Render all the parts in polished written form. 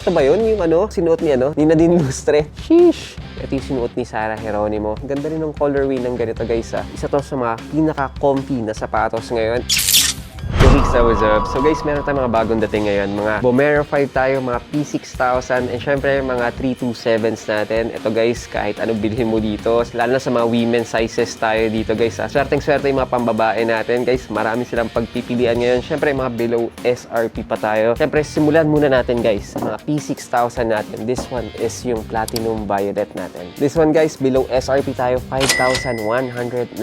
Ito ba yun? Yung sinuot ni ni Nadine Lustre. Sheesh! Ito yung sinuot ni Sarah Geronimo. Ganda rin ng colorway ng ganito guys Isa to sa mga pinaka-comfy na sapatos ngayon. What's up? So guys, meron tayong mga bagong dating ngayon. Mga Vomero 5 tayo, mga P6000, and syempre mga 327s natin. Ito guys, kahit ano bilhin mo dito, lalo na sa mga women's sizes tayo dito guys. Swerteng-swerte yung mga pambabae natin guys. Marami silang pagpipilian ngayon. Syempre mga below SRP pa tayo. Syempre simulan muna natin guys, mga P6000 natin. This one is yung Platinum Violet natin. This one guys, below SRP tayo, 5,195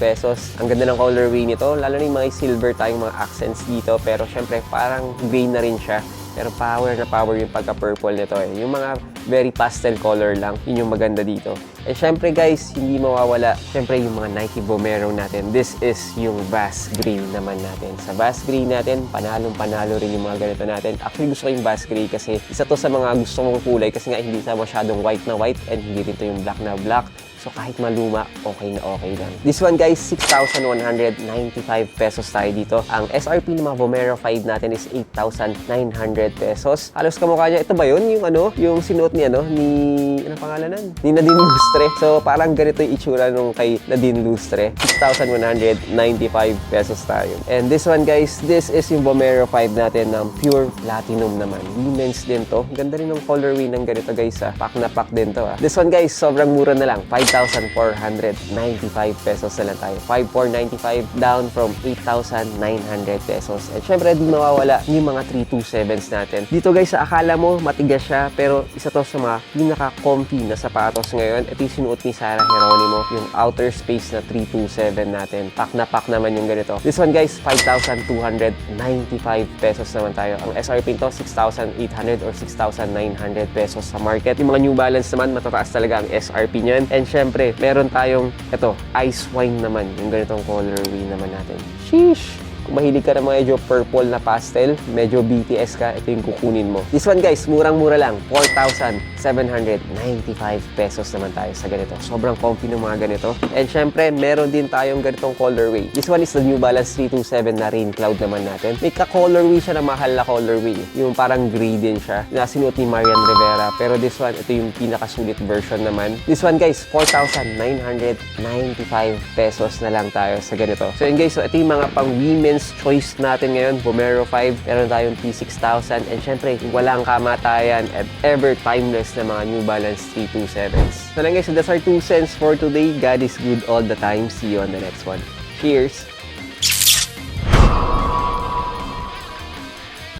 pesos. Ang ganda ng colorway nito, lalo na yung mga silver tayong mga accents dito, pero syempre parang gray na rin siya, pero power na power yung pagka-purple nito Yung mga very pastel color lang, yun yung maganda dito. And syempre guys, hindi mawawala syempre yung mga Nike Vomero natin. This is yung Bass Green naman natin. Sa Bass Green natin, panalong-panalo rin yung mga ganito natin. Actually gusto ko yung Bass Green kasi isa to sa mga gusto kong kulay kasi nga hindi sa masyadong white na white and hindi rin to yung black na black. So kahit maluma, okay na okay lang. This one guys, 6,195 pesos tayo dito. Ang SRP ng mga Vomero 5 natin is 8,900 pesos. Halos kamukha niya. Ito ba yun? Yung sinuot ni ni pangalanan? Ni Nadine Lustre. So parang ganito yung itsura nung kay Nadine Lustre. 6,195 pesos tayo. And this one guys, this is yung Vomero 5 natin ng pure platinum naman. Women's din to. Ganda rin ng colorway ng ganito guys Pack na pack din to This one guys, sobrang mura na lang. 5,495 pesos na lang tayo. 5,495 down from 8,900 pesos. At syempre, di mawawala yung mga 327s natin. Dito guys, sa akala mo matigas siya, pero isa to sa mga pinaka-comfy na sapatos ngayon. Ito yung sinuot ni Sarah Geronimo, yung outer space na 327 natin. Pack na pack naman yung ganito. This one guys, 5,295 pesos naman tayo. Ang SRP nito, 6,800 or 6,900 pesos sa market. Yung mga New Balance naman, matataas talaga ang SRP niyan. And syempre, meron tayong ice wine naman, yung ganitong colorway naman natin. Sheesh! Kung mahilig ka na medyo purple na pastel, medyo BTS ka, ito yung kukunin mo. This one guys, murang-mura lang. 4,795 pesos naman tayo sa ganito. Sobrang comfy ng mga ganito. And syempre, meron din tayong ganitong colorway. This one is the New Balance 327 na Rain Cloud naman natin. May ka-colorway siya na mahal na colorway. Yung parang gray din siya, na sinuot ni Marian Rivera. Pero this one, ito yung pinakasulit version naman. This one guys, 4,995 pesos na lang tayo sa ganito. So yun guys, so ito yung mga pang women's choice natin ngayon, Vomero 5, meron tayong P6000, and syempre, walang kamatayan at ever timeless na mga New Balance 327s. So lang guys, so that's our 2 cents for today. God is good all the time. See you on the next one. Cheers!